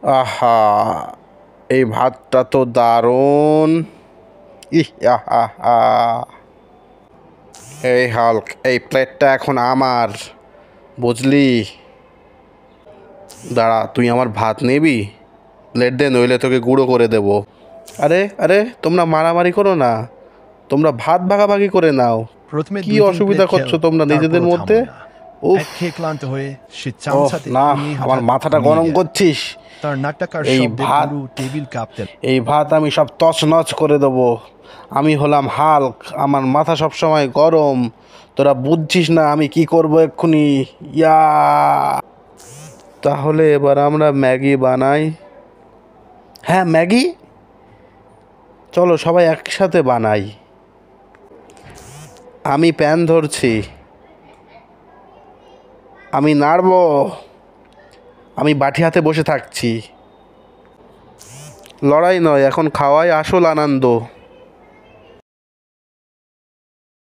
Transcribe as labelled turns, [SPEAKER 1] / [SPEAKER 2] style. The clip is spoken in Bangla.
[SPEAKER 1] আহা, এই ভাতটা তো দারুণ। ইহ, আহা। এই হাল্ক, এই প্লেটটা এখন আমার, বুঝলি? দাঁড়া, তুই আমার ভাত নিবি? প্লেট দে, নইলে তোকে গুঁড়ো করে দেব। আরে আরে, তোমরা মারামারি করো না, তোমরা ভাত ভাগাভাগি করে নাও।
[SPEAKER 2] প্রথমে
[SPEAKER 1] কি
[SPEAKER 2] 2-3
[SPEAKER 1] অসুবিধা
[SPEAKER 2] প্লেট খেল,
[SPEAKER 1] করছো তোমরা নিজেদের
[SPEAKER 2] তারপরও
[SPEAKER 1] মধ্যে?
[SPEAKER 2] থামো না।
[SPEAKER 1] উফ,
[SPEAKER 2] এক খেয়ে ক্লান্ত হয়ে সে
[SPEAKER 1] ওহ
[SPEAKER 2] চামচাতে
[SPEAKER 1] না,
[SPEAKER 2] নিয়ে
[SPEAKER 1] আমার
[SPEAKER 2] হঠাৎ
[SPEAKER 1] মাথাটা
[SPEAKER 2] ঘুমিয়ে
[SPEAKER 1] গরম
[SPEAKER 2] গেল।
[SPEAKER 1] করছিস।
[SPEAKER 2] তার নাট্যাকার
[SPEAKER 1] এই
[SPEAKER 2] শব্দে
[SPEAKER 1] ভাত,
[SPEAKER 2] পুরো টেবিল কাঁপতে।
[SPEAKER 1] এই ভাত আমি সব তছনছ করে দেবো। আমি হলাম হাল্ক, আমার মাথা সব সময় গরম। তোরা বুঝছিস না আমি কি করবো এক্ষুনি। ইয়া, তাহলে এবার আমরা ম্যাগি বানাই। হ্যাঁ, ম্যাগি, চলো সবাই একসাথে বানাই। আমি প্যান ধরছি, আমি নাড়বো, আমি বাটি হাতে বসে থাকছি। লড়াই নয়, এখন খাওয়াই আসল আনন্দ।